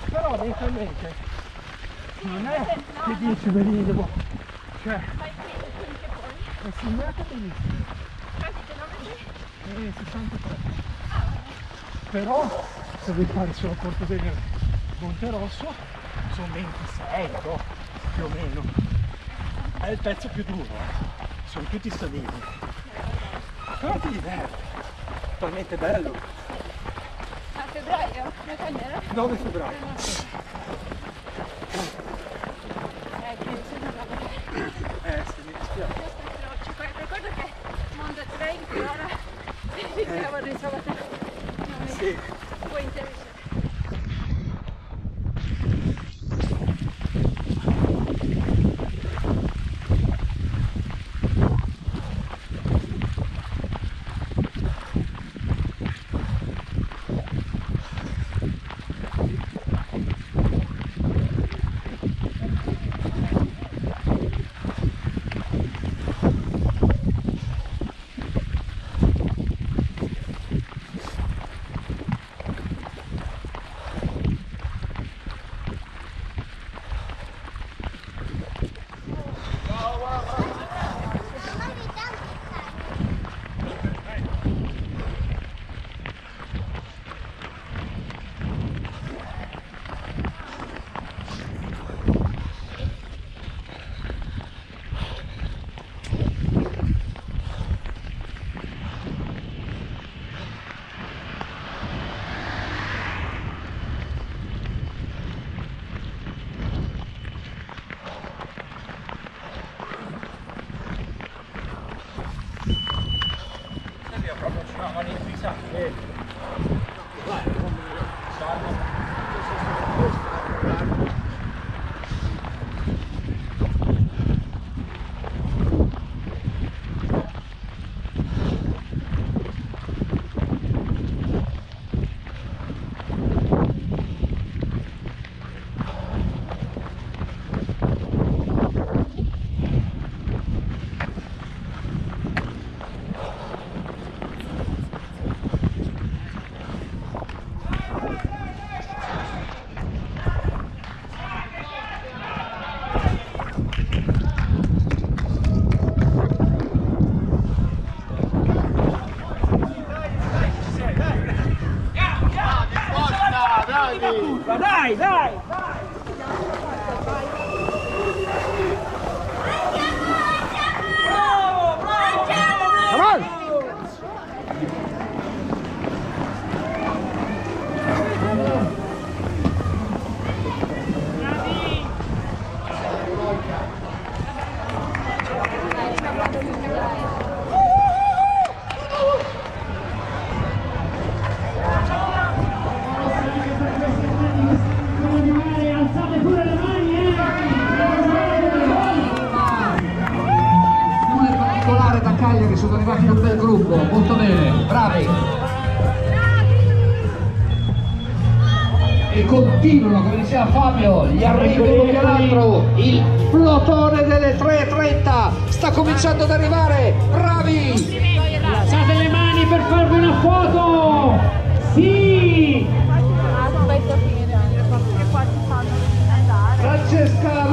Però eventualmente non è che 10 velini devo, cioè è segnata benissimo, 63, però se vuoi fare solo Porto del Monte Rosso sono 26 più o meno, è il pezzo più duro, sono tutti stradini, però ti diverti, talmente bello. A febbraio? Quando era? 9 febbraio. Sì, mi dispiace. Ricordo che Mondo Train che ora si chiamano in sabato. Sì. Puoi interagire. Dai, dai! Bravo, bravo, bravo! Che sono arrivati in un bel gruppo, molto bene, bravi! E continuano, come diceva Fabio, gli arrivi uno più l'altro, il plotone delle 3.30 sta cominciando ad arrivare, bravi! Alzate le mani per farvi una foto! Sì! Francesca